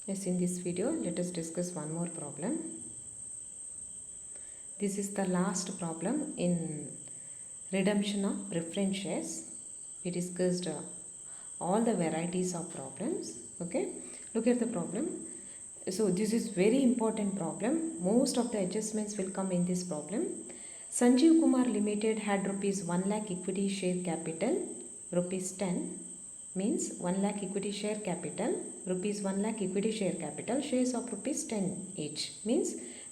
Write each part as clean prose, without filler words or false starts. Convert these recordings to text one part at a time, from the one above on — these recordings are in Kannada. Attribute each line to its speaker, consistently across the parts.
Speaker 1: Yes, in this video, let us discuss one more problem. This is the last problem in redemption of preference shares. We discussed all the varieties of problems. Okay, look at the problem. So this is very important problem. Most of the adjustments will come in this problem. Sanjeev Kumar Limited had rupees 1 lakh equity share capital, rupees 10 means 1 lakh equity share capital, rupees 1 lakh equity share capital, shares of rupees 10 each means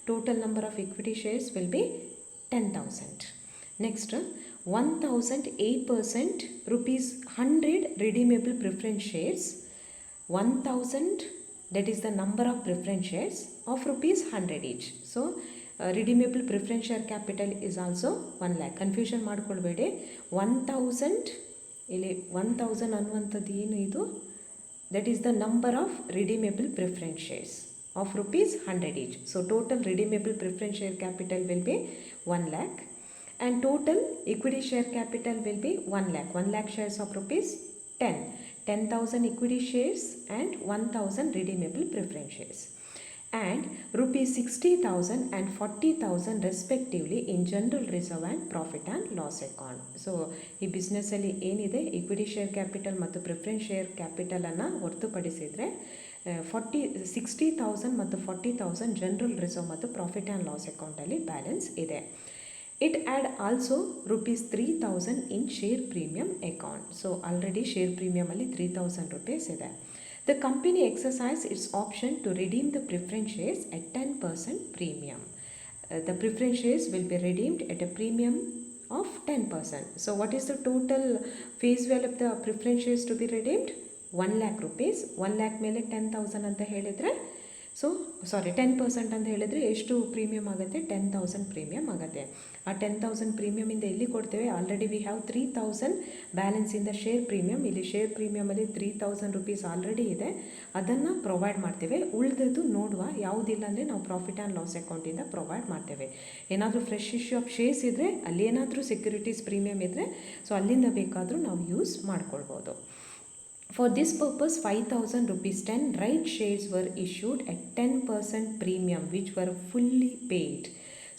Speaker 1: total number of equity shares will be 10,000. Next, 1008% rupees 100 redeemable preference shares, 1000 that is the number of preference shares of rupees 100 each. So redeemable preference share capital is also 1 lakh. Confusion ಮಾಡ್ಕೊಳ್ಬೇಡಿ. 1000 ಇಲ್ಲಿ 1000 ಅನ್ನುವಂಥದ್ದು ಏನು ಇದು, that is the number of redeemable preference shares of rupees 100 each. So total redeemable preference share capital will be 1 lakh and total equity share capital will be 1 lakh. 1 lakh shares of rupees 10,000 equity shares and 1000 redeemable preference shares, and rupees 60,000 and 40,000 respectively in general reserve and profit and loss account. So ಈ ಬಿಸ್ನೆಸ್ಸಲ್ಲಿ ಏನಿದೆ, ಇಕ್ವಿಟಿ ಶೇರ್ ಕ್ಯಾಪಿಟಲ್ ಮತ್ತು ಪ್ರಿಫರೆನ್ಸ್ ಶೇರ್ ಕ್ಯಾಪಿಟಲನ್ನು ಹೊರತುಪಡಿಸಿದರೆ 60,000 ಮತ್ತು 40,000 ಜನರಲ್ ರಿಸರ್ವ್ ಮತ್ತು ಪ್ರಾಫಿಟ್ ಆ್ಯಂಡ್ ಲಾಸ್ ಅಕೌಂಟಲ್ಲಿ ಬ್ಯಾಲೆನ್ಸ್ ಇದೆ. It add also rupees 3,000 in share premium account. So already share premium ಅಲ್ಲಿ 3,000 rupees ಇದೆ. The company exercised its option to redeem the preference shares at 10% premium. The preference shares will be redeemed at a premium of 10%. So what is the total face value of the preference shares to be redeemed? 1 lakh rupees. 1 lakh ಮೇಲೆ 10,000 ಅಂತ ಹೇಳಿದರೆ, ಸೊ 10% ಅಂತ ಹೇಳಿದರೆ ಎಷ್ಟು ಪ್ರೀಮಿಯಮ್ ಆಗುತ್ತೆ? 10,000 ಪ್ರೀಮಿಯಮ್ ಆಗುತ್ತೆ. ಆ 10,000 ಪ್ರೀಮಿಯಮಿಂದ ಎಲ್ಲಿ ಕೊಡ್ತೇವೆ? Already we have 3,000 balance in the share premium. ಇಲ್ಲಿ ಶೇರ್ ಪ್ರೀಮಿಯಮಲ್ಲಿ 3,000 rupees ಆಲ್ರೆಡಿ ಇದೆ, ಅದನ್ನು ಪ್ರೊವೈಡ್ ಮಾಡ್ತೇವೆ. ಉಳಿದದ್ದು ನೋಡುವ, ಯಾವುದಿಲ್ಲ ಅಂದರೆ ನಾವು ಪ್ರಾಫಿಟ್ ಆ್ಯಂಡ್ ಲಾಸ್ ಅಕೌಂಟಿಂದ ಪ್ರೊವೈಡ್ ಮಾಡ್ತೇವೆ. ಏನಾದರೂ ಫ್ರೆಶ್ ಇಶ್ಯೂ ಆಫ್ ಶೇರ್ಸ್ ಇದ್ದರೆ, ಅಲ್ಲಿ ಏನಾದರೂ ಸೆಕ್ಯೂರಿಟೀಸ್ ಪ್ರೀಮಿಯಮ್ ಇದ್ದರೆ, ಸೊ ಅಲ್ಲಿಂದ ಬೇಕಾದರೂ ನಾವು ಯೂಸ್ ಮಾಡ್ಕೊಳ್ಬೋದು. For this purpose, 5,000 rupees 10 right shares were issued at 10% premium which were fully paid.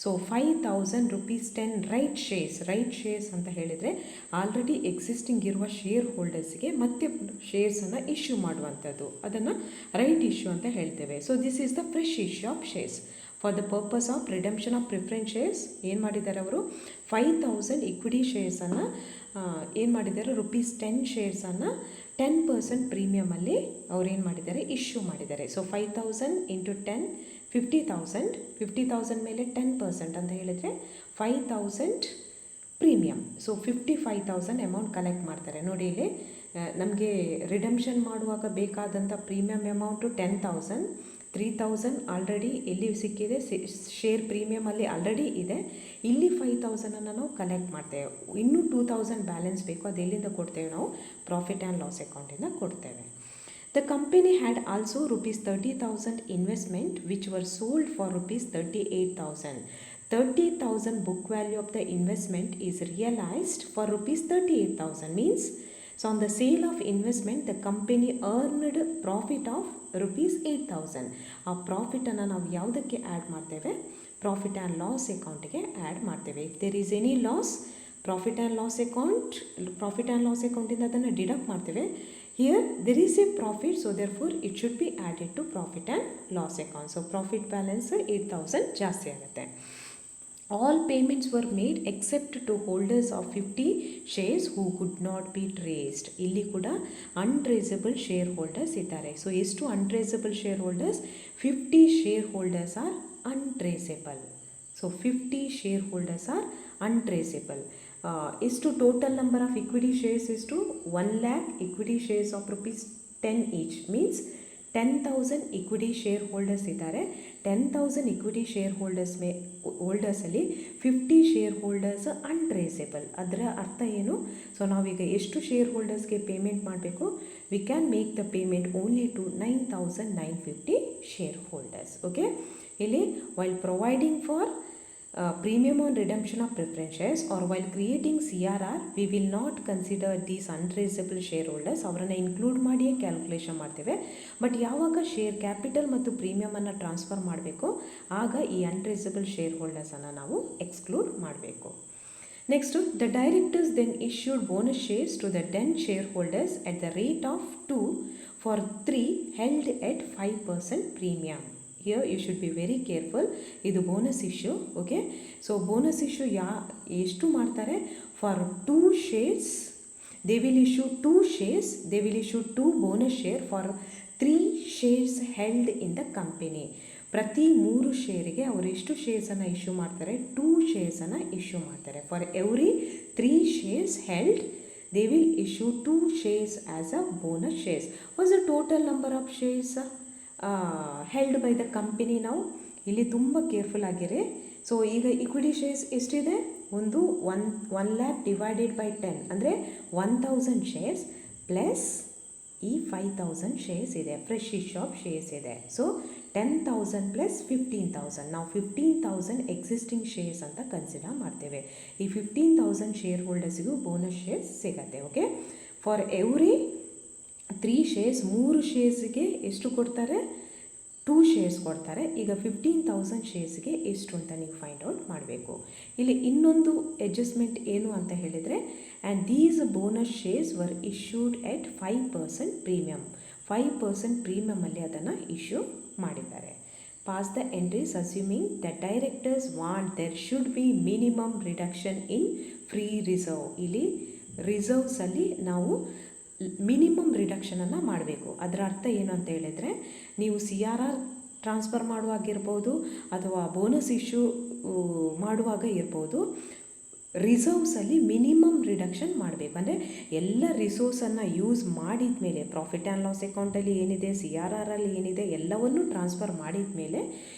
Speaker 1: So 5,000 rupees 10 right shares ಅಂತ ಹೇಳಿದರೆ ಆಲ್ರೆಡಿ ಎಕ್ಸಿಸ್ಟಿಂಗ್ ಇರುವ ಶೇರ್ ಹೋಲ್ಡರ್ಸ್ಗೆ ಮತ್ತೆ ಶೇರ್ಸನ್ನು ಇಶ್ಯೂ ಮಾಡುವಂಥದ್ದು, ಅದನ್ನು ರೈಟ್ ಇಶ್ಯೂ ಅಂತ ಹೇಳ್ತೇವೆ. So this is the fresh issue of shares. For the purpose of redemption of preference shares ಏನು ಮಾಡಿದ್ದಾರೆ ಅವರು? 5,000 ಇಕ್ವಿಟಿ ಶೇರ್ಸನ್ನು ಏನು ಮಾಡಿದ್ದಾರೆ? rupees 10 ಶೇರ್ಸನ್ನು 10% ಪ್ರೀಮಿಯಮಲ್ಲಿ ಅವ್ರು ಏನು ಮಾಡಿದ್ದಾರೆ? ಇಶ್ಯೂ ಮಾಡಿದ್ದಾರೆ. ಸೊ 5,000 ಇಂಟು 10 50,000 ಮೇಲೆ 10% ಅಂತ ಹೇಳಿದರೆ 5,000 ಪ್ರೀಮಿಯಮ್. ಸೊ 55,000 ಅಮೌಂಟ್ ಕಲೆಕ್ಟ್ ಮಾಡ್ತಾರೆ. ನೋಡಿ ಇಲ್ಲಿ ನಮಗೆ ರಿಡೆಂಪ್ಷನ್ ಮಾಡುವಾಗ ಬೇಕಾದಂಥ ಪ್ರೀಮಿಯಮ್ ಅಮೌಂಟು 10,000, 3,000 ಆಲ್ರೆಡಿ ಎಲ್ಲಿ ಸಿಕ್ಕಿದೆ? ಶೇರ್ ಪ್ರೀಮಿಯಮಲ್ಲಿ ಆಲ್ರೆಡಿ ಇದೆ. ಇಲ್ಲಿ 5,000ಅನ್ನು ನಾವು ಕಲೆಕ್ಟ್ ಮಾಡ್ತೇವೆ. ಇನ್ನೂ 2,000 ಬ್ಯಾಲೆನ್ಸ್ ಬೇಕು, ಅದು ಎಲ್ಲಿಂದ ಕೊಡ್ತೇವೆ? ನಾವು ಪ್ರಾಫಿಟ್ ಆ್ಯಂಡ್ ಲಾಸ್ ಅಕೌಂಟಿಂದ ಕೊಡ್ತೇವೆ. The company had also rupees 30,000 investment which were sold for rupees 38,000. 30,000 book value of the investment is realized for rupees 38,000 means, so on the sale of investment the company earned profit of rupees 8,000. ಆ ಪ್ರಾಫಿಟನ್ನು ನಾವು ಯಾವುದಕ್ಕೆ ಆ್ಯಡ್ ಮಾಡ್ತೇವೆ? ಪ್ರಾಫಿಟ್ ಆ್ಯಂಡ್ ಲಾಸ್ ಅಕೌಂಟಿಗೆ ಆ್ಯಡ್ ಮಾಡ್ತೇವೆ. If there is any loss, profit and loss ಅಕೌಂಟಿಂದ ಅದನ್ನು ಡಿಡಕ್ಟ್ ಮಾಡ್ತೇವೆ. Here there is a profit, so therefore it should be added to profit and loss account. So profit balance 8,000 ಜಾಸ್ತಿ ಆಗುತ್ತೆ. All payments were made except to holders of 50 shares who could not be traced. ಇಲ್ಲಿ ಕೂಡ untraceable ಶೇರ್ ಹೋಲ್ಡರ್ಸ್ ಇದ್ದಾರೆ. ಸೊ ಎಷ್ಟು untraceable share holders? 50 share holders R untraceable. So 50 share holders R untraceable. ಎಷ್ಟು total number of equity shares ಎಷ್ಟು? 1 lakh equity shares of rupees 10 each means 10,000 equity share holders ಇದ್ದಾರೆ. 10,000 ಇಕ್ವಿಟಿ ಶೇರ್ ಹೋಲ್ಡರ್ಸಲ್ಲಿ 50 ಶೇರ್ ಹೋಲ್ಡರ್ಸ್ ಅನ್ಟ್ರೇಸೇಬಲ್. ಅದರ ಅರ್ಥ ಏನು? ಸೊ ನಾವೀಗ ಎಷ್ಟು ಶೇರ್ ಹೋಲ್ಡರ್ಸ್ಗೆ ಪೇಮೆಂಟ್ ಮಾಡಬೇಕು? We can make the payment only to 9,950 share holders. Okay, ಇಲ್ಲಿ while providing for premium on redemption of preference shares or while creating CRR we will not consider these untraceable shareholders. ಅವರನ್ನು ಇನ್ಕ್ಲೂಡ್ ಮಾಡಿಯೇ ಕ್ಯಾಲ್ಕುಲೇಷನ್ ಮಾಡ್ತೇವೆ. ಬಟ್ ಯಾವಾಗ ಶೇರ್ ಕ್ಯಾಪಿಟಲ್ ಮತ್ತು ಪ್ರೀಮಿಯಮನ್ನು ಟ್ರಾನ್ಸ್ಫರ್ ಮಾಡಬೇಕು ಆಗ ಈ ಅನ್ಟ್ರೇಸಬಲ್ ಶೇರ್ ಹೋಲ್ಡರ್ಸನ್ನು ನಾವು ಎಕ್ಸ್ಕ್ಲೂಡ್ ಮಾಡಬೇಕು. Next the directors then issued bonus shares to the 10 shareholders at the rate of 2 for 3 held at 5% premium. Here you should be very careful. ಇದು bonus issue. Okay, so bonus issue ಎಷ್ಟು ಮಾಡ್ತಾರೆ? For 2 shares they will issue 2 shares, they will issue 2 bonus share for 3 shares held in the company. ಪ್ರತಿ 3 ಶೇರಿಗೆ ಅವರು ಎಷ್ಟು ಶೇರ್ಸನ್ನು ಇಶ್ಯೂ ಮಾಡ್ತಾರೆ? 2 ಶೇರ್ಸನ್ನು ಇಶ್ಯೂ ಮಾಡ್ತಾರೆ. For every 3 shares held they will issue 2 shares as a bonus shares. What's the total number of shares held by the company? ನಾವು ಇಲ್ಲಿ ತುಂಬ ಕೇರ್ಫುಲ್ ಆಗಿರಿ. ಸೊ ಈಗ ಇಕ್ವಿಟಿ ಶೇರ್ಸ್ ಎಷ್ಟಿದೆ? ಒಂದು 1 lakh ಡಿವೈಡೆಡ್ ಬೈ 10 ಅಂದರೆ 1000 ಶೇರ್ಸ್ ಪ್ಲಸ್ ಈ 5000 ಶೇರ್ಸ್ ಇದೆ, ಫ್ರೆಶ್ ಇಶ್ಯೂ ಆಫ್ ಶೇರ್ಸ್ ಇದೆ. So 10,000 plus 15,000. ನಾವು 15,000 ಎಕ್ಸಿಸ್ಟಿಂಗ್ ಶೇರ್ಸ್ ಅಂತ ಕನ್ಸಿಡರ್ ಮಾಡ್ತೇವೆ. ಈ 15,000 ಶೇರ್ ಹೋಲ್ಡರ್ಸಿಗೂ ಬೋನಸ್ ಶೇರ್ಸ್ ಸಿಗತ್ತೆ. ಓಕೆ, ಫಾರ್ ಎವ್ರಿ 3 shares 3 ಶೇರ್ಸ್ಗೆ ಎಷ್ಟು ಕೊಡ್ತಾರೆ? 2 shares ಕೊಡ್ತಾರೆ. ಈಗ 15,000 ಶೇರ್ಸ್ಗೆ ಎಷ್ಟು ಅಂತ ನೀವು ಫೈಂಡ್ ಔಟ್ ಮಾಡಬೇಕು. ಇಲ್ಲಿ ಇನ್ನೊಂದು ಅಡ್ಜಸ್ಟ್ಮೆಂಟ್ ಏನು ಅಂತ ಹೇಳಿದರೆ, and these bonus shares var issued at 5% premium. 5% ಪ್ರೀಮಿಯಮಲ್ಲಿ ಅದನ್ನು ಇಶ್ಯೂ ಮಾಡಿದ್ದಾರೆ. Pass the entries assuming the directors want there should be minimum reduction in free reserve. ಇಲ್ಲಿ ರಿಸರ್ವ್ಸಲ್ಲಿ ನಾವು ಮಿನಿಮಮ್ ರಿಡಕ್ಷನನ್ನು ಮಾಡಬೇಕು. ಅದರ ಅರ್ಥ ಏನು ಅಂತ ಹೇಳಿದರೆ, ನೀವು CRR ಟ್ರಾನ್ಸ್ಫರ್ ಮಾಡುವಾಗಿರ್ಬೋದು ಅಥವಾ ಬೋನಸ್ ಇಶ್ಯೂ ಮಾಡುವಾಗ ಇರ್ಬೋದು, ರಿಸರ್ವ್ಸಲ್ಲಿ ಮಿನಿಮಮ್ ರಿಡಕ್ಷನ್ ಮಾಡಬೇಕು. ಅಂದರೆ ಎಲ್ಲ ರಿಸೋರ್ಸನ್ನು ಯೂಸ್ ಮಾಡಿದ ಮೇಲೆ, ಪ್ರಾಫಿಟ್ ಆ್ಯಂಡ್ ಲಾಸ್ ಅಕೌಂಟಲ್ಲಿ ಏನಿದೆ, CRRಲ್ಲಿ ಏನಿದೆ ಎಲ್ಲವನ್ನೂ ಟ್ರಾನ್ಸ್ಫರ್ ಮಾಡಿದ ಮೇಲೆ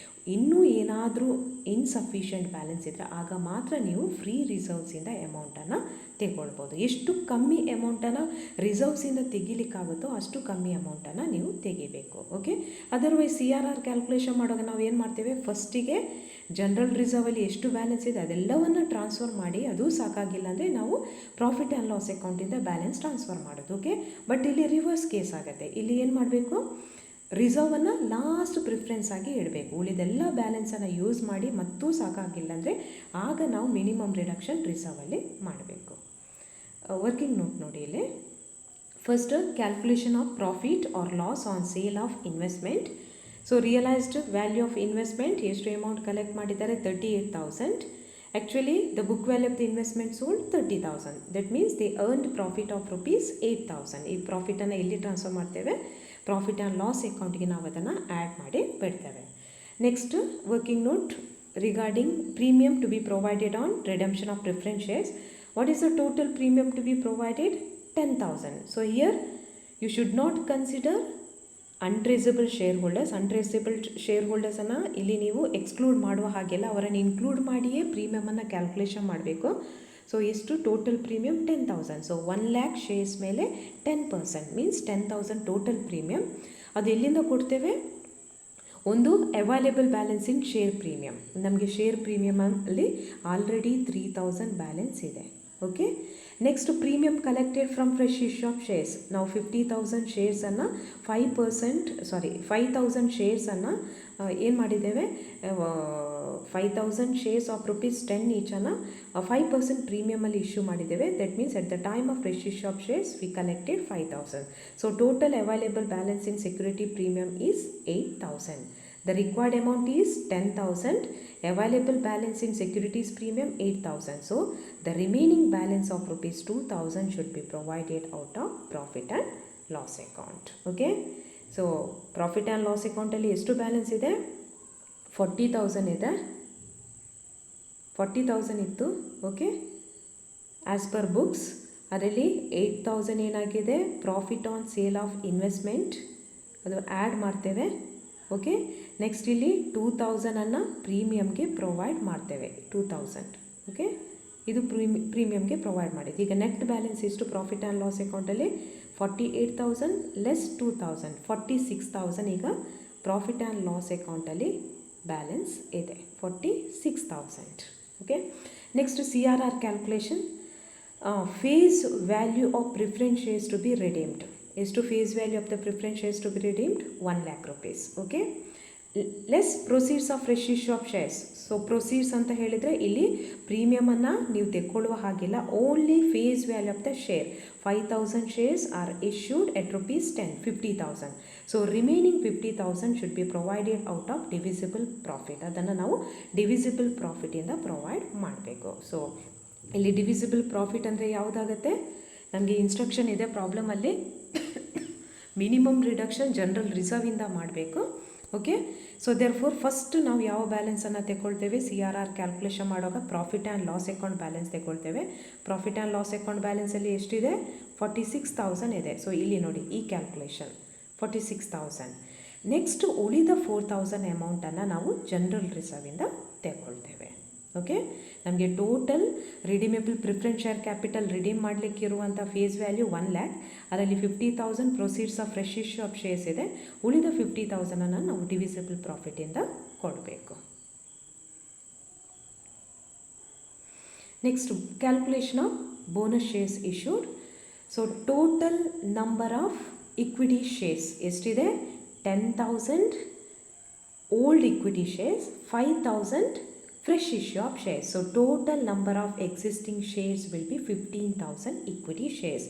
Speaker 1: ಇನ್ನೂ ಏನಾದರೂ ಇನ್ಸಫಿಷಿಯೆಂಟ್ ಬ್ಯಾಲೆನ್ಸ್ ಇದ್ದರೆ ಆಗ ಮಾತ್ರ ನೀವು ಫ್ರೀ ರಿಸರ್ವ್ಸಿಂದ ಅಮೌಂಟನ್ನು ತೆಗೊಳ್ಬೋದು. ಎಷ್ಟು ಕಮ್ಮಿ ಅಮೌಂಟನ್ನು ರಿಸರ್ವ್ಸಿಂದ ತೆಗಿಲಿಕ್ಕಾಗುತ್ತೋ ಅಷ್ಟು ಕಮ್ಮಿ ಅಮೌಂಟನ್ನು ನೀವು ತೆಗಿಬೇಕು. ಓಕೆ, ಅದರ್ವೈಸ್ CRR ಕ್ಯಾಲ್ಕುಲೇಷನ್ ಮಾಡುವಾಗ ನಾವು ಏನು ಮಾಡ್ತೇವೆ? ಫಸ್ಟಿಗೆ ಜನರಲ್ ರಿಸರ್ವಲ್ಲಿ ಎಷ್ಟು ಬ್ಯಾಲೆನ್ಸ್ ಇದೆ ಅದೆಲ್ಲವನ್ನು ಟ್ರಾನ್ಸ್ಫರ್ ಮಾಡಿ, ಅದು ಸಾಕಾಗಿಲ್ಲ ಅಂದರೆ ನಾವು ಪ್ರಾಫಿಟ್ ಆ್ಯಂಡ್ ಲಾಸ್ ಅಕೌಂಟಿಂದ ಬ್ಯಾಲೆನ್ಸ್ ಟ್ರಾನ್ಸ್ಫರ್ ಮಾಡೋದು. ಓಕೆ, ಬಟ್ ಇಲ್ಲಿ ರಿವರ್ಸ್ ಕೇಸ್ ಆಗುತ್ತೆ. ಇಲ್ಲಿ ಏನು ಮಾಡಬೇಕು? ರಿಸರ್ವನ್ನು ಲಾಸ್ಟ್ ಪ್ರಿಫರೆನ್ಸ್ ಆಗಿ ಇಡಬೇಕು. ಉಳಿದೆಲ್ಲ ಬ್ಯಾಲೆನ್ಸನ್ನು ಯೂಸ್ ಮಾಡಿ ಮತ್ತೂ ಸಾಕಾಗಿಲ್ಲ ಅಂದರೆ ಆಗ ನಾವು ಮಿನಿಮಮ್ ರಿಡಕ್ಷನ್ ರಿಸರ್ವಲ್ಲಿ ಮಾಡಬೇಕು. ವರ್ಕಿಂಗ್ ನೋಟ್ ನೋಡಿ ಇಲ್ಲಿ. First, calculation of profit or loss on sale of investment. So realised value of investment ಎಷ್ಟು ಅಮೌಂಟ್ ಕಲೆಕ್ಟ್ ಮಾಡಿದ್ದಾರೆ? 38,000. Actually the book value of the investment sold 30,000. That means they earned profit of ₹8,000. ಈ ಪ್ರಾಫಿಟನ್ನು ಎಲ್ಲಿ ಟ್ರಾನ್ಸ್ಫರ್ ಮಾಡ್ತೇವೆ? ಪ್ರಾಫಿಟ್ ಆ್ಯಂಡ್ ಲಾಸ್ ಅಕೌಂಟಿಗೆ ನಾವು ಅದನ್ನು ಆ್ಯಡ್ ಮಾಡಿ ಬಿಡ್ತೇವೆ. Next working note regarding premium to be provided on redemption of preference shares. What is the total premium to be provided? 10,000. So here you should not consider untraceable share holders. Untraceable share ಹೋಲ್ಡರ್ಸನ್ನು ಇಲ್ಲಿ ನೀವು ಎಕ್ಸ್ಕ್ಲೂಡ್ ಮಾಡುವ ಹಾಗೆಲ್ಲ, ಅವರನ್ನು ಇನ್ಕ್ಲೂಡ್ ಮಾಡಿಯೇ ಪ್ರೀಮಿಯಮನ್ನು ಕ್ಯಾಲ್ಕುಲೇಷನ್ ಮಾಡಬೇಕು. ಸೊ ಎಷ್ಟು total premium? 10,000. So 1 lakh shares ಮೇಲೆ 10% ಮೀನ್ಸ್ 10,000 ಟೋಟಲ್ ಪ್ರೀಮಿಯಮ್. ಅದು ಎಲ್ಲಿಂದ ಕೊಡ್ತೇವೆ? ಒಂದು available balance in share premium. ನಮಗೆ ಶೇರ್ ಪ್ರೀಮಿಯಮಲ್ಲಿ ಆಲ್ರೆಡಿ 3,000 ಬ್ಯಾಲೆನ್ಸ್ ಇದೆ. Okay, next premium collected from fresh issue of shares. ನಾವು 50,000 ಶೇರ್ಸನ್ನು 5,000 ಶೇರ್ಸನ್ನು ಏನು ಮಾಡಿದ್ದೇವೆ? 5,000 ಶೇರ್ಸ್ ಆಫ್ ₹10 ಈಚನ್ನು 5% ಪ್ರೀಮಿಯಮಲ್ಲಿ ಇಶ್ಯೂ ಮಾಡಿದ್ದೇವೆ. That means at the time of fresh issue of shares we collected 5,000. So total available balance in security premium is 8,000. The required amount is 10,000. Available balance in securities premium 8,000. So the remaining balance of ₹2,000 should be provided out of profit and loss account. Okay. So profit and loss account ಅಲ್ಲಿ ಎಷ್ಟು ಬ್ಯಾಲೆನ್ಸ್ ಇದೆ? 40,000 ಇದೆ. 40,000 ಇತ್ತು. ಓಕೆ, ಆ್ಯಸ್ ಪರ್ ಬುಕ್ಸ್ ಅದರಲ್ಲಿ 8,000 ಏನಾಗಿದೆ? Profit on sale of investment, ಅದು ಆ್ಯಡ್ ಮಾಡ್ತೇವೆ. ಓಕೆ, ನೆಕ್ಸ್ಟ್ ಇಲ್ಲಿ 2,000ಅನ್ನು ಪ್ರೀಮಿಯಮ್ಗೆ ಪ್ರೊವೈಡ್ ಮಾಡ್ತೇವೆ. 2,000. ಓಕೆ, ಇದು ಪ್ರೀಮಿಯಮ್ಗೆ ಪ್ರೊವೈಡ್ ಮಾಡಿದ್ದು. ಈಗ ನೆಟ್ ಬ್ಯಾಲೆನ್ಸ್ ಎಷ್ಟು ಪ್ರಾಫಿಟ್ ಆ್ಯಂಡ್ ಲಾಸ್ ಅಕೌಂಟಲ್ಲಿ? 48,000 ಲೆಸ್ 2,000, 46,000 ಈಗ ಪ್ರಾಫಿಟ್ ಆ್ಯಂಡ್ ಲಾಸ್ ಅಕೌಂಟಲ್ಲಿ ಬ್ಯಾಲೆನ್ಸ್ ಇದೆ. 46,000. Okay. Next CRR calculation. Face value of preference shares to be redeemed. ಎಷ್ಟು face value of the preference shares to be redeemed? 1 lakh rupees. Okay. Less proceeds of fresh issue of shares. So proceeds ಅಂತ ಹೇಳಿದರೆ ಇಲ್ಲಿ ಪ್ರೀಮಿಯಮನ್ನು ನೀವು ತೆಕ್ಕೊಳ್ಳುವ ಹಾಗಿಲ್ಲ. Only face value of the share 5,000 shares are issued at ₹10, 50,000. So remaining 50,000 should be provided out of divisible profit. ಅದನ್ನು ನಾವು ಡಿವಿಸಿಬಲ್ ಪ್ರಾಫಿಟಿಂದ ಪ್ರೊವೈಡ್ ಮಾಡಬೇಕು. ಸೊ ಇಲ್ಲಿ ಡಿವಿಸಿಬಲ್ ಪ್ರಾಫಿಟ್ ಅಂದರೆ ಯಾವುದಾಗುತ್ತೆ? ನಮಗೆ ಇನ್ಸ್ಟ್ರಕ್ಷನ್ ಇದೆ ಪ್ರಾಬ್ಲಮಲ್ಲಿ, ಮಿನಿಮಮ್ ರಿಡಕ್ಷನ್ ಜನರಲ್ ರಿಸರ್ವಿಂದ ಮಾಡಬೇಕು. ಓಕೆ. ಸೊ ದೇರ್ಫೋರ್ ಫಸ್ಟ್ ನಾವು ಯಾವ ಬ್ಯಾಲೆನ್ಸನ್ನು ತೆಗೊಳ್ತೇವೆ? CRR ಕ್ಯಾಲ್ಕುಲೇಷನ್ ಮಾಡುವಾಗ profit and loss account balance ತೆಗೊಳ್ತೇವೆ. ಪ್ರಾಫಿಟ್ ಆ್ಯಂಡ್ ಲಾಸ್ ಅಕೌಂಟ್ ಬ್ಯಾಲೆನ್ಸಲ್ಲಿ ಎಷ್ಟಿದೆ? 46,000 ಇದೆ. ಸೊ ಇಲ್ಲಿ ನೋಡಿ ಈ ಕ್ಯಾಲ್ಕುಲೇಷನ್ 46,000. ನೆಕ್ಸ್ಟ್ ಉಳಿದ 4,000 ಅಮೌಂಟನ್ನು ನಾವು ಜನರಲ್ ರಿಸರ್ವಿಂದ ತೆಗೊಳ್ತೇವೆ. ಓಕೆ. ನಮಗೆ total redeemable preference share capital redeem ಮಾಡಲಿಕ್ಕೆ ಇರುವಂಥ ಫೇಸ್ ವ್ಯಾಲ್ಯೂ 1 lakh. ಅದರಲ್ಲಿ 50,000 proceeds of fresh issue of shares ಇದೆ. ಉಳಿದ 50,000 ನಾವು ಡಿವಿಸಿಬಲ್ ಪ್ರಾಫಿಟಿಂದ ಕೊಡಬೇಕು. Next calculation of bonus shares issued. So total number of equity shares ಎಷ್ಟಿದೆ? 10,000 old equity shares, 5,000 fresh issue of shares. So total number of existing shares will be 15,000 equity shares.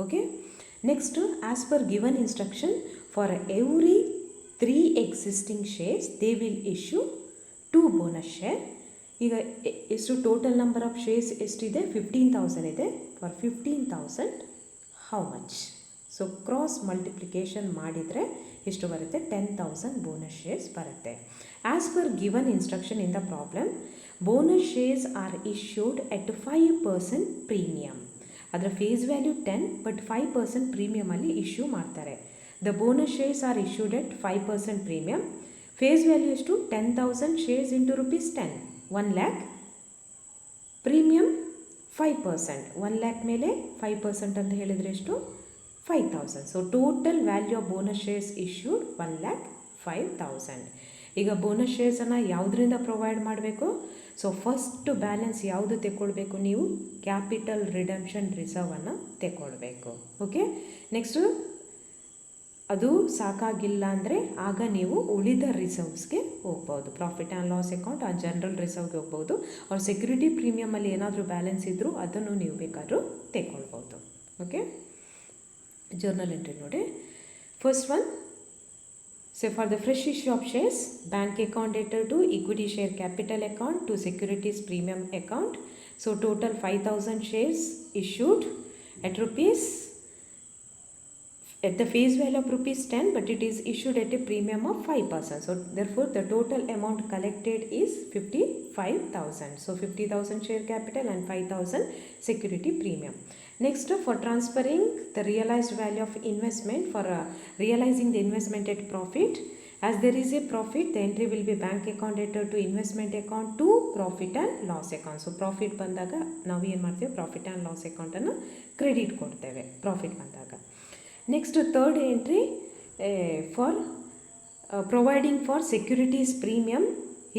Speaker 1: Okay. Next, as per given instruction, for every 3 existing shares they will issue 2 bonus share. ಈಗ ಎಷ್ಟು ಟೋಟಲ್ ನಂಬರ್ ಆಫ್ ಶೇರ್ಸ್ ಎಷ್ಟಿದೆ? 15,000 ಇದೆ. For 15,000 how much? So cross multiplication ಮಾಡಿದರೆ ಎಷ್ಟು ಬರುತ್ತೆ? 10,000 ಬೋನಸ್ ಶೇರ್ಸ್ ಬರುತ್ತೆ. As per given instruction in the problem, bonus shares are issued at 5% premium. ಅದರ ಫೇಸ್ ವ್ಯಾಲ್ಯೂ 10, ಬಟ್ 5% ಪ್ರೀಮಿಯಮಲ್ಲಿ ಇಶ್ಯೂ ಮಾಡ್ತಾರೆ. The bonus shares are issued at 5% premium. Face value ಎಷ್ಟು? 10,000 shares into ₹10, 1 lakh. Premium 5%, 1 lakh ಮೇಲೆ 5% ಅಂತ ಹೇಳಿದರೆ ಎಷ್ಟು? 5,000. So total value of bonus shares issued 1,05,000. ಈಗ ಬೋನಸ್ ಶೇರ್ಸನ್ನು ಯಾವುದರಿಂದ ಪ್ರೊವೈಡ್ ಮಾಡಬೇಕು? ಸೊ ಫಸ್ಟ್ ಬ್ಯಾಲೆನ್ಸ್ ಯಾವುದು ತೆಕ್ಕೊಳ್ಬೇಕು? ನೀವು ಕ್ಯಾಪಿಟಲ್ ರಿಡಮ್ಷನ್ ರಿಸರ್ವನ್ನು ತೆಕ್ಕೊಳ್ಬೇಕು. ಓಕೆ. ನೆಕ್ಸ್ಟು ಅದು ಸಾಕಾಗಿಲ್ಲ ಅಂದರೆ ಆಗ ನೀವು ಉಳಿದ ರಿಸರ್ವ್ಸ್ಗೆ ಹೋಗ್ಬೋದು. ಪ್ರಾಫಿಟ್ ಆ್ಯಂಡ್ ಲಾಸ್ ಅಕೌಂಟ್, ಆ ಜನರಲ್ ರಿಸರ್ವ್ಗೆ ಹೋಗ್ಬೋದು. ಅವ್ರ ಸೆಕ್ಯೂರಿಟಿ ಪ್ರೀಮಿಯಮಲ್ಲಿ ಏನಾದರೂ ಬ್ಯಾಲೆನ್ಸ್ ಇದ್ದರೂ ಅದನ್ನು ನೀವು ಬೇಕಾದರೂ ತೆಕ್ಕೊಳ್ಬೋದು. ಓಕೆ. ಜರ್ನಲ್ ಎಂಟ್ರಿ ನೋಡಿ. First one, so for the fresh issue of shares, bank account debtor to equity share capital account to securities premium account. So total 5,000 shares issued at the face value of ₹10, but it is issued at a premium of 5%. So therefore the total amount collected is 55,000. So 50,000 share capital and 5,000 security premium. Next, for transferring the realized value of investment, for realizing the investment at profit, as there is a profit, the entry will be bank account debtor to investment account to profit and loss account. So profit ಬಂದಾಗ ನಾವು ಏನು ಮಾಡ್ತೀವಿ? ಪ್ರಾಫಿಟ್ ಆ್ಯಂಡ್ ಲಾಸ್ ಅಕೌಂಟನ್ನು ಕ್ರೆಡಿಟ್ ಕೊಡ್ತೇವೆ ಪ್ರಾಫಿಟ್ ಬಂದಾಗ. Next third entry, for providing for securities premium.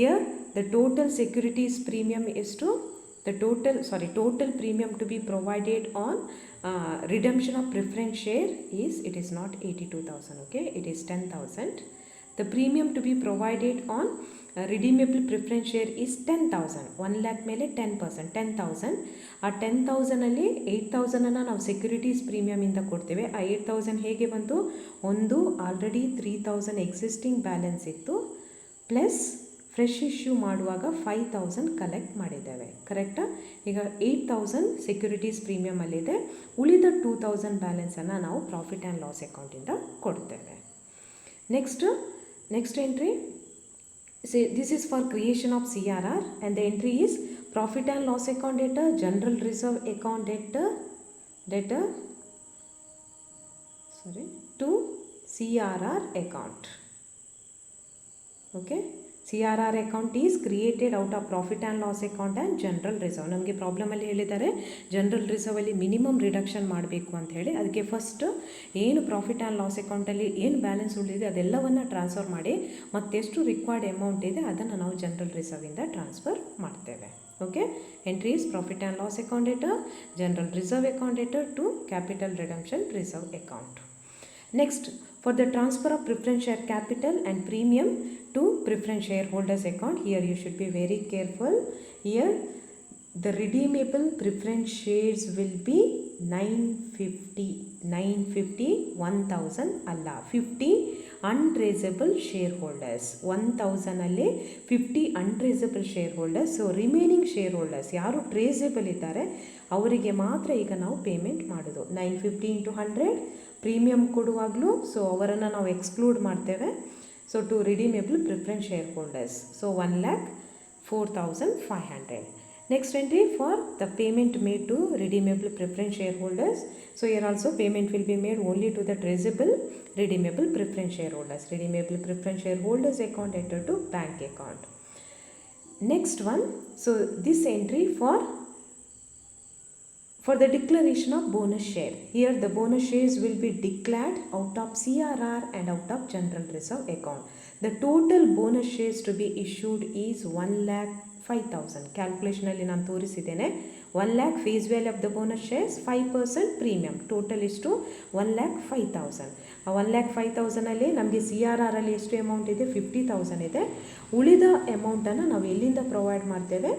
Speaker 1: Here the total securities premium ಎಷ್ಟು? The total premium to be provided on redemption of preference share is, it is not 82,000, okay, it is 10,000. The premium to be provided on redeemable preference share is 10,000. 1 lakh ಮೇಲೆ 10%, 10,000. ಆ 10,000ಅಲ್ಲಿ 8,000 ನಾವು ಸೆಕ್ಯೂರಿಟೀಸ್ ಪ್ರೀಮಿಯಮಿಂದ ಕೊಡ್ತೇವೆ. ಆ 8,000 ಹೇಗೆ ಬಂತು? ಒಂದು ಆಲ್ರೆಡಿ 3,000 ಎಕ್ಸಿಸ್ಟಿಂಗ್ ಬ್ಯಾಲೆನ್ಸ್ ಇತ್ತು, ಪ್ಲಸ್ ಫ್ರೆಶ್ ಇಶ್ಯೂ ಮಾಡುವಾಗ 5,000 ಕಲೆಕ್ಟ್ ಮಾಡಿದ್ದೇವೆ. ಕರೆಕ್ಟಾ? ಈಗ 8,000 ಸೆಕ್ಯೂರಿಟೀಸ್ ಪ್ರೀಮಿಯಮಲ್ಲಿದೆ. ಉಳಿದ 2,000 ಬ್ಯಾಲೆನ್ಸನ್ನು ನಾವು ಪ್ರಾಫಿಟ್ ಆ್ಯಂಡ್ ಲಾಸ್ ಅಕೌಂಟಿಂದ ಕೊಡ್ತೇವೆ. Next entry, this is for creation of CRR and the entry is profit and loss account debtor, general reserve account debtor to CRR account. Okay. CRR account is created out of profit and loss account and general reserve. ನಮಗೆ ಪ್ರಾಬ್ಲಮಲ್ಲಿ ಹೇಳಿದ್ದಾರೆ ಜನರಲ್ ರಿಸರ್ವಲ್ಲಿ ಮಿನಿಮಮ್ ರಿಡಕ್ಷನ್ ಮಾಡಬೇಕು ಅಂತ ಹೇಳಿ. ಅದಕ್ಕೆ ಫಸ್ಟ್ ಏನು ಪ್ರಾಫಿಟ್ ಆ್ಯಂಡ್ ಲಾಸ್ ಅಕೌಂಟಲ್ಲಿ ಏನು ಬ್ಯಾಲೆನ್ಸ್ ಉಳಿದಿದೆ ಅದೆಲ್ಲವನ್ನು ಟ್ರಾನ್ಸ್ಫರ್ ಮಾಡಿ ಮತ್ತೆಷ್ಟು ರಿಕ್ವೈರ್ಡ್ ಅಮೌಂಟ್ ಇದೆ ಅದನ್ನು ನಾವು ಜನರಲ್ ರಿಸರ್ವಿಂದ ಟ್ರಾನ್ಸ್ಫರ್ ಮಾಡ್ತೇವೆ. Okay, entry is profit and loss account debtor, general reserve account debtor to capital redemption reserve account. Next, for the transfer of preference share capital and premium to preference shareholders account, here you should be very careful. Here the redeemable preference shares will be 950 1000 ಅಲ್ಲ 50 untraceable shareholders, 1000 ಅಲ್ಲಿ 50 untraceable shareholders. So remaining share holders ಯಾರು ಟ್ರೇಸೇಬಲ್ ಇದ್ದಾರೆ ಅವರಿಗೆ ಮಾತ್ರ ಈಗ ನಾವು ಪೇಮೆಂಟ್ ಮಾಡೋದು. 950 ಇಂಟು 100 ಪ್ರೀಮಿಯಂ ಕೊಡುವಾಗಲೂ ಸೊ ಅವರನ್ನು ನಾವು ಎಕ್ಸ್ಕ್ಲೂಡ್ ಮಾಡ್ತೇವೆ. So to redeemable preference share holders, so 1,04,500. Next entry for the payment made to redeemable preference shareholders. So here also payment will be made only to the traceable redeemable preference shareholders. Redeemable preference shareholders account entered to bank account. Next one, so this entry for the declaration of bonus share. Here the bonus shares will be declared out of CRR and out of general reserve account. The total bonus shares to be issued is 1,05,000. Calculation alli ನಾನು ತೋರಿಸಿದ್ದೇನೆ. 1 lakh face value of the bonus shares, 5% premium. Total is to 1,05,000. ಆ 1,05,000 ಅಲ್ಲಿ ನಮಗೆ CRR ಅಲ್ಲಿ ಎಷ್ಟು ಅಮೌಂಟ್ ಇದೆ? 50,000 ಇದೆ. ಉಳಿದ ಅಮೌಂಟನ್ನು ನಾವು ಎಲ್ಲಿಂದ ಪ್ರೊವೈಡ್ ಮಾಡ್ತೇವೆ?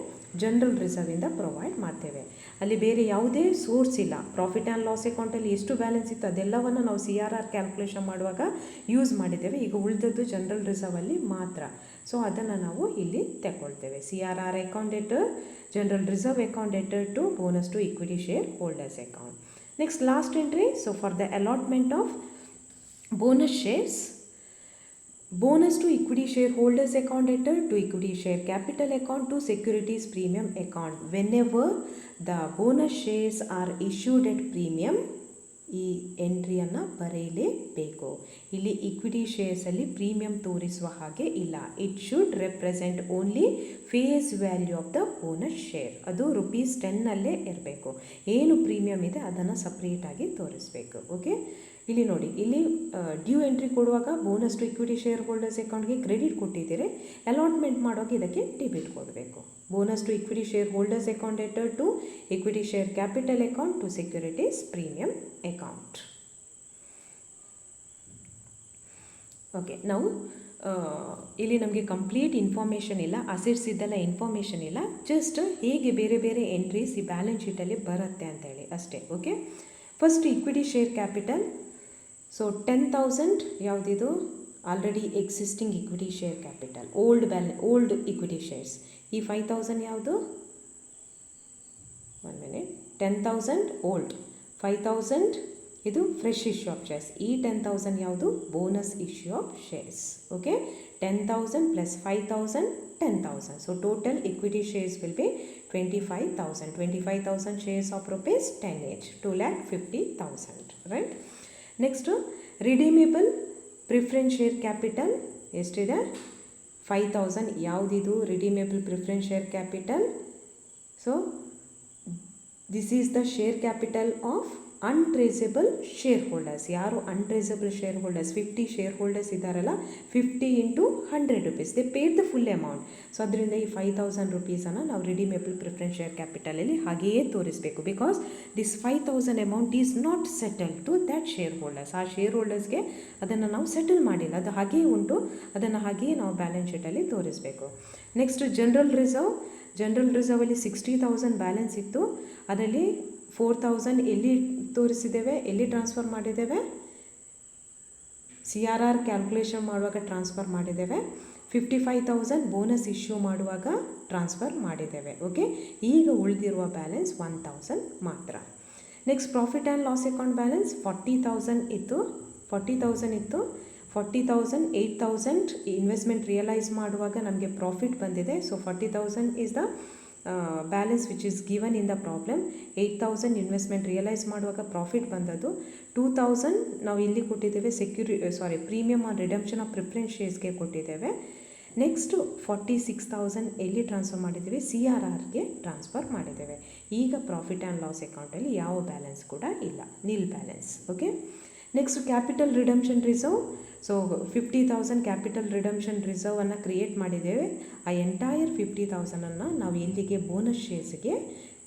Speaker 1: ಜನರಲ್ ರಿಸರ್ವಿಂದ ಪ್ರೊವೈಡ್ ಮಾಡ್ತೇವೆ. ಅಲ್ಲಿ ಬೇರೆ ಯಾವುದೇ ಸೋರ್ಸ್ ಇಲ್ಲ. ಪ್ರಾಫಿಟ್ ಆ್ಯಂಡ್ ಲಾಸ್ ಅಕೌಂಟಲ್ಲಿ ಎಷ್ಟು ಬ್ಯಾಲೆನ್ಸ್ ಇತ್ತು ಅದೆಲ್ಲವನ್ನು ನಾವು CRR ಕ್ಯಾಲ್ಕುಲೇಷನ್ ಮಾಡುವಾಗ ಯೂಸ್ ಮಾಡಿದ್ದೇವೆ. ಈಗ ಉಳಿದದ್ದು ಜನರಲ್ ರಿಸರ್ವಲ್ಲಿ ಮಾತ್ರ. ಸೊ ಅದನ್ನು ನಾವು ಇಲ್ಲಿ ತಗೊಳ್ತೇವೆ. CRR account debtor, general reserve account debtor to bonus to equity share holders account. Next last entry, so for the allotment of bonus shares, bonus to equity shareholders account debtor to equity share capital account to securities premium account. Whenever the bonus shares are issued at premium, ಈ ಎಂಟ್ರಿಯನ್ನು ಬರೆಯಲೇಬೇಕು. ಇಲ್ಲಿ ಇಕ್ವಿಟಿ ಶೇರ್ಸಲ್ಲಿ ಪ್ರೀಮಿಯಂ ತೋರಿಸುವ ಹಾಗೆ ಇಲ್ಲ. It should represent only face value of the bonus share. ಅದು ₹10 ಇರಬೇಕು. ಏನು ಪ್ರೀಮಿಯಂ ಇದೆ ಅದನ್ನು ಸಪ್ರೇಟಾಗಿ ತೋರಿಸಬೇಕು. ಓಕೆ, ಇಲ್ಲಿ ನೋಡಿ, ಇಲ್ಲಿ ಡ್ಯೂ ಎಂಟ್ರಿ ಕೊಡುವಾಗ bonus to equity share holders ಅಕೌಂಟ್ಗೆ ಕ್ರೆಡಿಟ್ ಕೊಟ್ಟಿದ್ದೀರಿ. ಅಲಾಟ್ಮೆಂಟ್ ಮಾಡುವಾಗ ಇದಕ್ಕೆ ಡೆಬಿಟ್ ಕೊಡಬೇಕು. Bonus to equity share holders account debtor to equity share capital account to securities premium account. Okay, ನಾವು ಇಲ್ಲಿ ನಮಗೆ ಕಂಪ್ಲೀಟ್ ಇನ್ಫಾರ್ಮೇಷನ್ ಇಲ್ಲ, ಅಸೆಟ್ಸ್ ಇದ್ದೆಲ್ಲ ಇನ್ಫಾರ್ಮೇಷನ್ ಇಲ್ಲ. ಜಸ್ಟ್ ಹೇಗೆ ಬೇರೆ ಬೇರೆ ಎಂಟ್ರೀಸ್ ಈ ಬ್ಯಾಲೆನ್ಸ್ ಶೀಟಲ್ಲಿ ಬರುತ್ತೆ ಅಂತೇಳಿ ಅಷ್ಟೇ. Okay, first equity share capital. So 10,000 ಯಾವುದಿದು? Already existing equity share capital, old equity shares. ಈ 5,000 ಯಾವುದು? 1 minute. 10,000 ಓಲ್ಡ್, 5,000 ಇದು ಫ್ರೆಶ್ ಇಶ್ಯೂ ಆಫ್ ಶೇರ್ಸ್. ಈ 10,000 ಯಾವುದು? Bonus issue of shares. Okay, 10,000 plus 5,000 10,000. So total equity shares will be 25,000. 25,000 shares of rupees 10 each, 2,50,000. Right? Next, redeemable preference share capital ಎಷ್ಟಿದೆ? 5,000. ಯಾವುದಿದು redeemable preference share capital? So this is the share capital of untraceable shareholders. ಯಾರು untraceable shareholders? 50 shareholders ಇದ್ದಾರಲ್ಲ, 50 into 100 rupees. They paid the full amount. So ಅದರಿಂದ ಈ 5,000 rupeesನ್ನು ನಾವು redeemable preference share capitalಲ್ಲಿ ಹಾಗೆಯೇ ತೋರಿಸಬೇಕು. Because this 5,000 amount is not settled to that shareholders. ಆ ಶೇರ್ ಹೋಲ್ಡರ್ಸ್ಗೆ ಅದನ್ನು ನಾವು ಸೆಟಲ್ ಮಾಡಿಲ್ಲ, ಅದು ಹಾಗೆಯೇ ಉಂಟು. ಅದನ್ನು ಹಾಗೆಯೇ ನಾವು ಬ್ಯಾಲೆನ್ಸ್ ಶೀಟಲ್ಲಿ ತೋರಿಸಬೇಕು. Next general reserve. ಜನರಲ್ ರಿಸರ್ವಲ್ಲಿ 60,000 ಬ್ಯಾಲೆನ್ಸ್ ಇತ್ತು. ಅದರಲ್ಲಿ 4,000 ಎಲ್ಲಿ ತೋರಿಸಿದ್ದೇವೆ, ಎಲ್ಲಿ ಟ್ರಾನ್ಸ್ಫರ್ ಮಾಡಿದ್ದೇವೆ? CRR ಕ್ಯಾಲ್ಕುಲೇಷನ್ ಮಾಡುವಾಗ ಟ್ರಾನ್ಸ್ಫರ್ ಮಾಡಿದ್ದೇವೆ. 55,000 ಬೋನಸ್ ಇಶ್ಯೂ ಮಾಡುವಾಗ ಟ್ರಾನ್ಸ್ಫರ್ ಮಾಡಿದ್ದೇವೆ. ಓಕೆ, ಈಗ ಉಳಿದಿರುವ ಬ್ಯಾಲೆನ್ಸ್ 1,000 ಮಾತ್ರ. Next profit and loss account balance 40,000 ಇತ್ತು. 40,000 8,000 ಇನ್ವೆಸ್ಟ್ಮೆಂಟ್ ರಿಯಲೈಸ್ ಮಾಡುವಾಗ ನಮಗೆ ಪ್ರಾಫಿಟ್ ಬಂದಿದೆ. So 40,000 is the balance which is given in the problem. 8,000 investment realise ಮಾಡುವಾಗ ಪ್ರಾಫಿಟ್ ಬಂದದ್ದು. 2,000 ನಾವು ಇಲ್ಲಿ ಕೊಟ್ಟಿದ್ದೇವೆ premium on redemption of preference ಶೇರ್ಸ್ಗೆ ಕೊಟ್ಟಿದ್ದೇವೆ. ನೆಕ್ಸ್ಟು 46,000 ಎಲ್ಲಿ ಟ್ರಾನ್ಸ್ಫರ್ ಮಾಡಿದ್ದೀವಿ? CRRಗೆ ಟ್ರಾನ್ಸ್ಫರ್ ಮಾಡಿದ್ದೇವೆ. ಈಗ ಪ್ರಾಫಿಟ್ ಆ್ಯಂಡ್ ಲಾಸ್ ಅಕೌಂಟಲ್ಲಿ ಯಾವ ಬ್ಯಾಲೆನ್ಸ್ ಕೂಡ ಇಲ್ಲ, nil balance. Okay, next capital redemption reserve. So 50,000 capital redemption ರಿಸರ್ವನ್ನು ಕ್ರಿಯೇಟ್ ಮಾಡಿದ್ದೇವೆ. ಆ ಎಂಟೈರ್ 50,000ಅನ್ನು ನಾವು ಎಲ್ಲಿಗೆ ಬೋನಸ್ ಶೇರ್ಸ್ಗೆ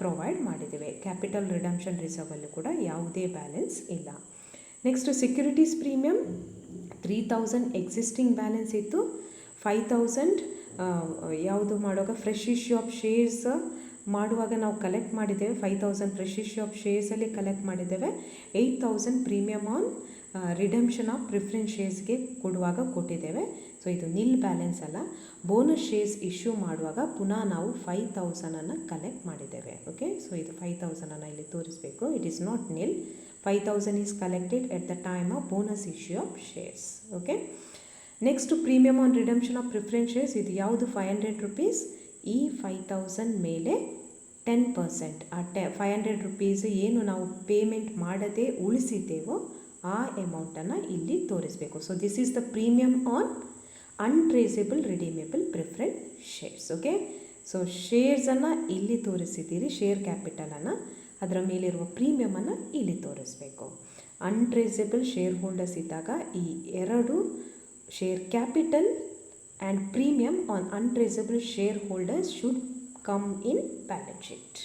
Speaker 1: ಪ್ರೊವೈಡ್ ಮಾಡಿದ್ದೇವೆ. ಕ್ಯಾಪಿಟಲ್ ರಿಡಮ್ಷನ್ ರಿಸರ್ವಲ್ಲೂ ಕೂಡ ಯಾವುದೇ ಬ್ಯಾಲೆನ್ಸ್ ಇಲ್ಲ. Next securities premium 3,000 existing balance ಇತ್ತು. 5,000 ಯಾವುದು ಮಾಡುವಾಗ ಫ್ರೆಶ್ ಇಶ್ಯೂ ಆಫ್ ಶೇರ್ಸ್ ಮಾಡುವಾಗ ನಾವು ಕಲೆಕ್ಟ್ ಮಾಡಿದ್ದೇವೆ. 5,000 ಫ್ರೆಶ್ ಇಶ್ಯೂ ಆಫ್ ಶೇರ್ಸಲ್ಲಿ ಕಲೆಕ್ಟ್ ಮಾಡಿದ್ದೇವೆ. 8,000 premium on redemption of preference ಶೇರ್ಸ್ಗೆ ಕೊಡುವಾಗ ಕೊಟ್ಟಿದ್ದೇವೆ. ಸೊ ಇದು ನಿಲ್ ಬ್ಯಾಲೆನ್ಸ್ ಅಲ್ಲ. ಬೋನಸ್ ಶೇರ್ಸ್ ಇಶ್ಯೂ ಮಾಡುವಾಗ ಪುನಃ ನಾವು 5,000ಅನ್ನು ಕಲೆಕ್ಟ್ ಮಾಡಿದ್ದೇವೆ. ಓಕೆ, ಸೊ ಇದು 5,000ಅನ್ನು ಇಲ್ಲಿ ತೋರಿಸಬೇಕು. It is not nil. 5,000 is collected at the time of bonus issue of shares. Okay, next premium on redemption of preference shares ಇದು ಯಾವುದು? 500 ರುಪೀಸ್. ಈ 5,000 ಮೇಲೆ 10% ಆ 500 ರುಪೀಸ್ ಏನು ನಾವು ಪೇಮೆಂಟ್ ಮಾಡದೆ ಉಳಿಸಿದ್ದೇವೋ ಆ ಅಮೌಂಟನ್ನು ಇಲ್ಲಿ ತೋರಿಸಬೇಕು. So this is the premium on untraceable redeemable preference shares. Okay, so ಶೇರ್ಸನ್ನು ಇಲ್ಲಿ ತೋರಿಸಿದ್ದೀರಿ, ಶೇರ್ ಕ್ಯಾಪಿಟಲನ್ನು, ಅದರ ಮೇಲಿರುವ ಪ್ರೀಮಿಯಮನ್ನು ಇಲ್ಲಿ ತೋರಿಸಬೇಕು. ಅನ್ಟ್ರೇಸಬಲ್ ಶೇರ್ ಹೋಲ್ಡರ್ಸ್ ಇದ್ದಾಗ ಈ ಎರಡು share capital and premium on untraceable share holders should come in balance sheet.